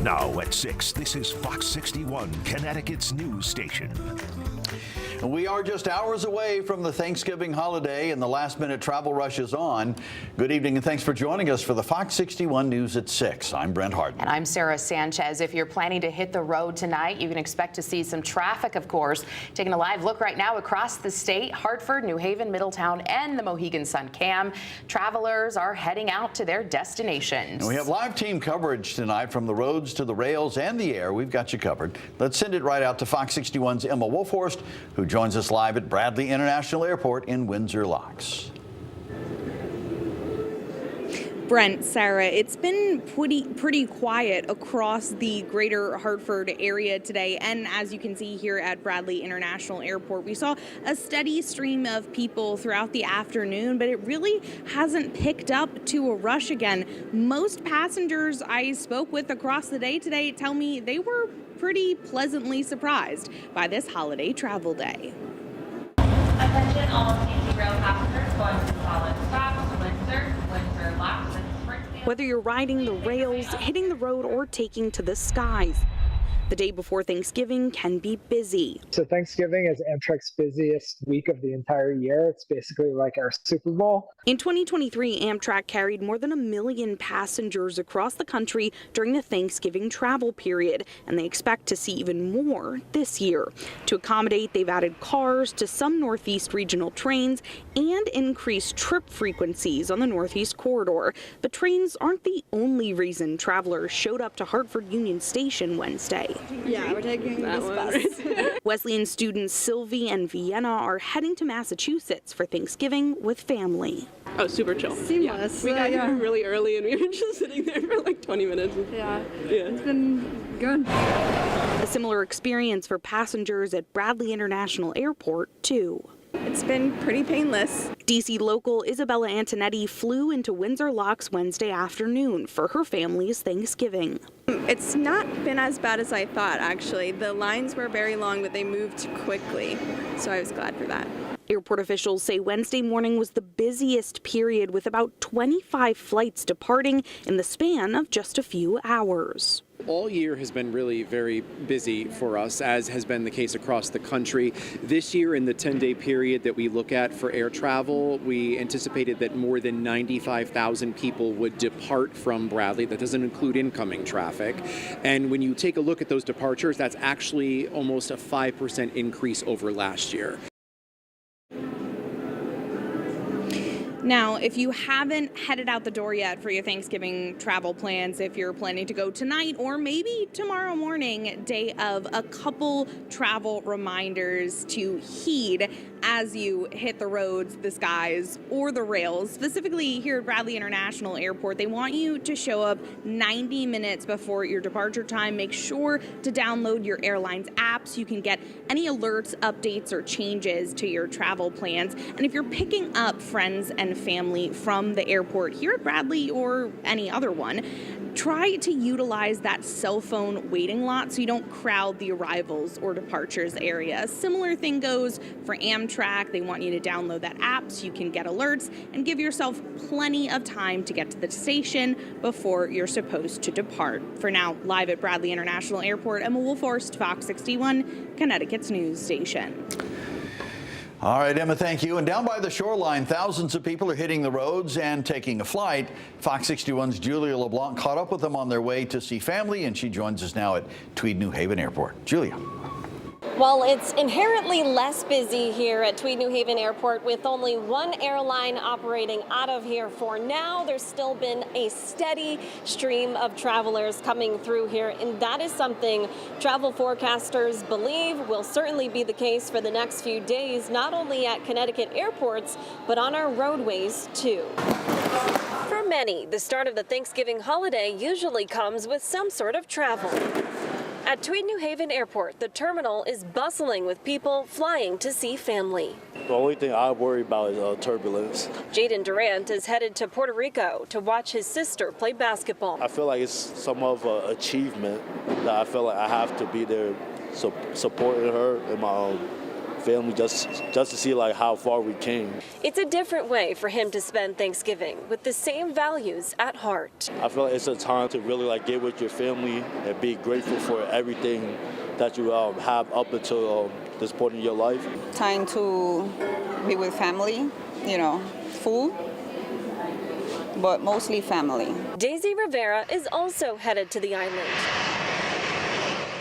Now at 6, this is Fox 61, Connecticut's news station. We are just hours away from the Thanksgiving holiday, and the last-minute travel rush is on. Good evening, and thanks for joining us for the Fox 61 News at 6. I'm Brent Harden. And I'm Sarah Sanchez. If you're planning to hit the road tonight, you can expect to see some traffic, of course. Taking a live look right now across the state, Hartford, New Haven, Middletown, and the Mohegan Sun Cam. Travelers are heading out to their destinations. And we have live team coverage tonight from the roads to the rails and the air. We've got you covered. Let's send it right out to Fox 61's Emma Wolfhorst, who joins us live at Bradley International Airport in Windsor Locks. Brent, Sarah, it's been pretty quiet across the greater Hartford area today. And as you can see here at Bradley International Airport, we saw a steady stream of people throughout the afternoon, but it really hasn't picked up to a rush again. Most passengers I spoke with across the day today tell me they were pretty pleasantly surprised by this holiday travel day. Attention all TC Rail passengers going to solid stop to Windsor Locks and Springfield. Whether you're riding the rails, hitting the road, or taking to the skies, the day before Thanksgiving can be busy. So Thanksgiving is Amtrak's busiest week of the entire year. It's basically like our Super Bowl. In 2023, Amtrak carried more than 1 million passengers across the country during the Thanksgiving travel period, and they expect to see even more this year. To accommodate, they've added cars to some Northeast regional trains and increased trip frequencies on the Northeast corridor. But trains aren't the only reason travelers showed up to Hartford Union Station Wednesday. Yeah, we're taking this bus. Wesleyan students Sylvie and Vienna are heading to Massachusetts for Thanksgiving with family. Oh, super chill. Seamless. Yeah. We got here really early and we were just sitting there for like 20 minutes. Yeah. It's been good. A similar experience for passengers at Bradley International Airport, too. It's been pretty painless. DC local Isabella Antonetti flew into Windsor Locks Wednesday afternoon for her family's Thanksgiving. It's not been as bad as I thought, actually. The lines were very long, but they moved quickly, so I was glad for that. Airport officials say Wednesday morning was the busiest period, with about 25 flights departing in the span of just a few hours. All year has been really very busy for us, as has been the case across the country. This year, in the 10-day period that we look at for air travel, we anticipated that more than 95,000 people would depart from Bradley. That doesn't include incoming traffic. And when you take a look at those departures, that's actually almost a 5% increase over last year. Now, if you haven't headed out the door yet for your Thanksgiving travel plans, if you're planning to go tonight or maybe tomorrow morning, day of, a couple travel reminders to heed as you hit the roads, the skies, or the rails. Specifically here at Bradley International Airport, they want you to show up 90 minutes before your departure time. Make sure to download your airline's app so you can get any alerts, updates, or changes to your travel plans. And if you're picking up friends and family from the airport here at Bradley or any other one, try to utilize that cell phone waiting lot so you don't crowd the arrivals or departures area. A similar thing goes for Amtrak. They want you to download that app so you can get alerts and give yourself plenty of time to get to the station before you're supposed to depart. For now, live at Bradley International Airport, Emma Wolfhorst, Fox 61, Connecticut's news station. All right, Emma, thank you. And down by the shoreline, thousands of people are hitting the roads and taking a flight. Fox 61's Julia LeBlanc caught up with them on their way to see family, and she joins us now at Tweed New Haven Airport. Julia. Well, it's inherently less busy here at Tweed New Haven Airport with only one airline operating out of here for now. There's still been a steady stream of travelers coming through here, and that is something travel forecasters believe will certainly be the case for the next few days, not only at Connecticut airports, but on our roadways too. For many, the start of the Thanksgiving holiday usually comes with some sort of travel. At Tweed New Haven Airport, the terminal is bustling with people flying to see family. The only thing I worry about is turbulence. Jaden Durant is headed to Puerto Rico to watch his sister play basketball. I feel like it's some of an achievement that I feel like I have to be there supporting her and my family, just to see like how far we came. It's a different way for him to spend Thanksgiving with the same values at heart. I feel like it's a time to really like get with your family and be grateful for everything that you have up until this point in your life. Time to be with family, food, but mostly family. Daisy Rivera is also headed to the island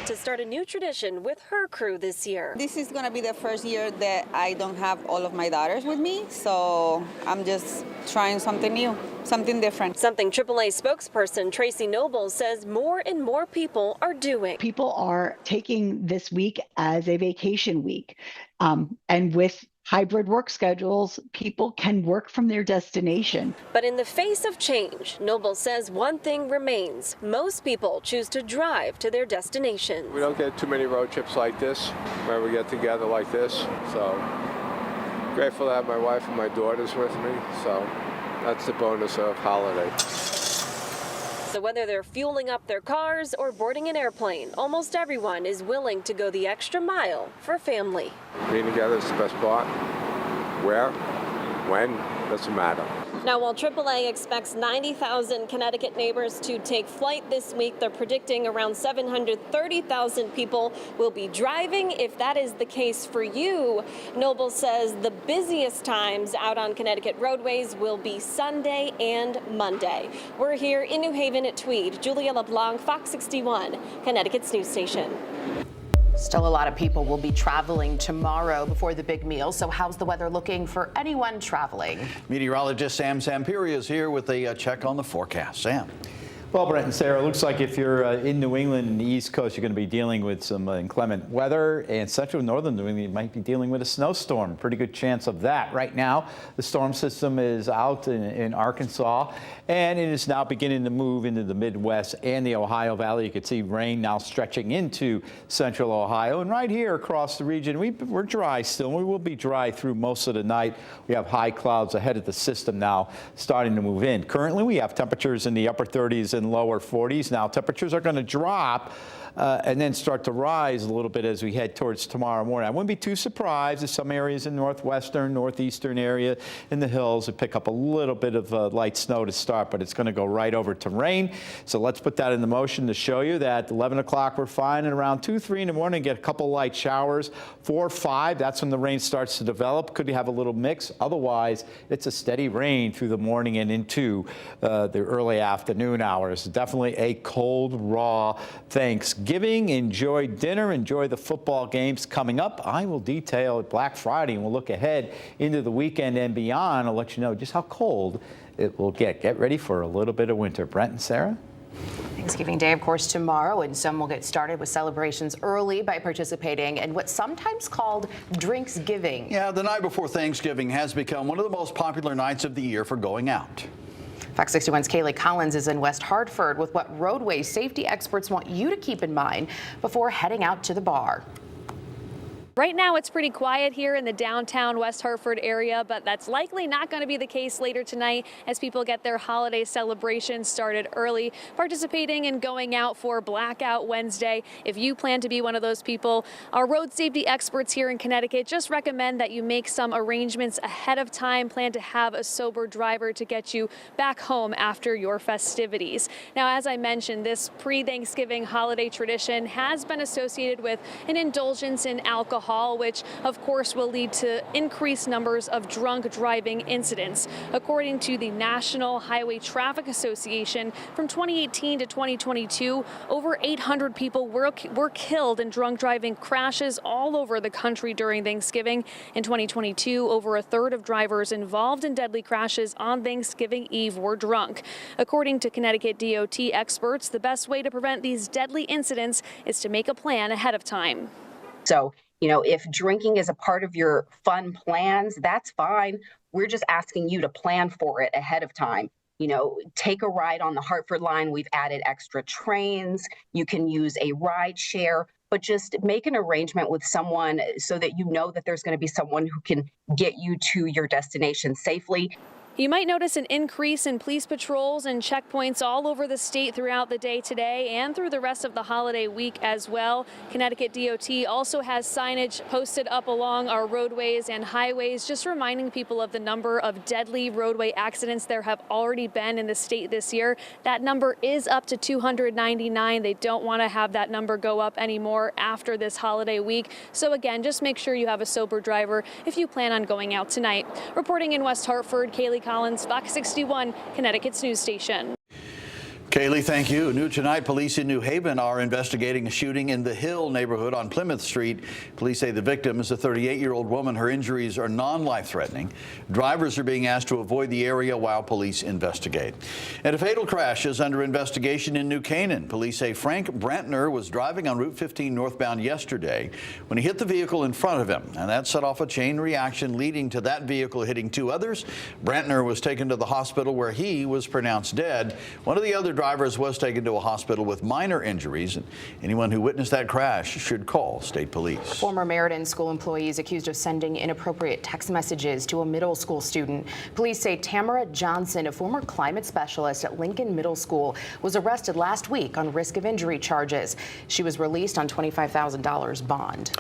to start a new tradition with her crew this year. This is going to be the first year that I don't have all of my daughters with me, so I'm just trying something new, something different. Something AAA spokesperson Tracy Noble says more and more people are doing. People are taking this week as a vacation week, and with hybrid work schedules, people can work from their destination. But in the face of change, Noble says one thing remains. Most people choose to drive to their destination. We don't get too many road trips like this, where we get together like this. So grateful to have my wife and my daughters with me. So that's the bonus of holiday. So whether they're fueling up their cars or boarding an airplane, almost everyone is willing to go the extra mile for family. Being together is the best part. Where, when, doesn't matter. Now, while AAA expects 90,000 Connecticut neighbors to take flight this week, they're predicting around 730,000 people will be driving. If that is the case for you, Noble says the busiest times out on Connecticut roadways will be Sunday and Monday. We're here in New Haven at Tweed. Julia LeBlanc, Fox 61, Connecticut's news station. Still a lot of people will be traveling tomorrow before the big meal. So how's the weather looking for anyone traveling? Meteorologist Sam Zampieri is here with a check on the forecast. Sam. Well, Brent and Sarah, it looks like if you're in New England and the East Coast, you're going to be dealing with some inclement weather. And central and northern New England, you might be dealing with a snowstorm. Pretty good chance of that. Right now, the storm system is out in Arkansas, and it is now beginning to move into the Midwest and the Ohio Valley. You can see rain now stretching into central Ohio. And right here across the region, we're dry still. We will be dry through most of the night. We have high clouds ahead of the system now starting to move in. Currently, we have temperatures in the upper 30s and lower 40s. Now, temperatures are going to drop and then start to rise a little bit as we head towards tomorrow morning. I wouldn't be too surprised if some areas in northwestern, northeastern area in the hills would pick up a little bit of light snow to start, but it's going to go right over to rain. So let's put that into motion to show you that 11 o'clock we're fine, and around 2, 3 in the morning get a couple light showers. 4, 5, that's when the rain starts to develop. Could have a little mix. Otherwise, it's a steady rain through the morning and into the early afternoon hours. Definitely a cold, raw Thanksgiving. Enjoy dinner, enjoy the football games coming up. I will detail Black Friday, and we'll look ahead into the weekend and beyond. I'll let you know just how cold it will get. Get ready for a little bit of winter. Brent and Sarah? Thanksgiving Day, of course, tomorrow, and some will get started with celebrations early by participating in what's sometimes called Drinksgiving. Yeah, the night before Thanksgiving has become one of the most popular nights of the year for going out. Fox 61's Kaylee Collins is in West Hartford with what Roadway safety experts want you to keep in mind before heading out to the bar. Right now, it's pretty quiet here in the downtown West Hartford area, but that's likely not going to be the case later tonight as people get their holiday celebrations started early, participating and going out for Blackout Wednesday. If you plan to be one of those people, our road safety experts here in Connecticut just recommend that you make some arrangements ahead of time. Plan to have a sober driver to get you back home after your festivities. Now, as I mentioned, this pre-Thanksgiving holiday tradition has been associated with an indulgence in alcohol, which of course will lead to increased numbers of drunk driving incidents. According to the National Highway Traffic Association, from 2018 to 2022, over 800 people were killed in drunk driving crashes all over the country during Thanksgiving. In 2022, over a third of drivers involved in deadly crashes on Thanksgiving Eve were drunk. According to Connecticut DOT experts, the best way to prevent these deadly incidents is to make a plan ahead of time. So, if drinking is a part of your fun plans, that's fine. We're just asking you to plan for it ahead of time. Take a ride on the Hartford line. We've added extra trains. You can use a ride share, but just make an arrangement with someone so that you know that there's going to be someone who can get you to your destination safely. You might notice an increase in police patrols and checkpoints all over the state throughout the day today and through the rest of the holiday week as well. Connecticut DOT also has signage posted up along our roadways and highways, just reminding people of the number of deadly roadway accidents there have already been in the state this year. That number is up to 299. They don't want to have that number go up anymore after this holiday week. So again, just make sure you have a sober driver if you plan on going out tonight. Reporting in West Hartford, Kaylee Collins, Fox 61, Connecticut's news station. Kaylee, thank you. New tonight, police in New Haven are investigating a shooting in the Hill neighborhood on Plymouth Street. Police say the victim is a 38-year-old woman. Her injuries are non-life-threatening. Drivers are being asked to avoid the area while police investigate. And a fatal crash is under investigation in New Canaan. Police say Frank Brantner was driving on Route 15 northbound yesterday when he hit the vehicle in front of him, and that set off a chain reaction leading to that vehicle hitting two others. Brantner was taken to the hospital where he was pronounced dead. One of the other drivers was taken to a hospital with minor injuries, and anyone who witnessed that crash should call state police. Former Meriden school employees accused of sending inappropriate text messages to a middle school student. Police say Tamara Johnson, a former climate specialist at Lincoln Middle School, was arrested last week on risk of injury charges. She was released on $25,000 bond.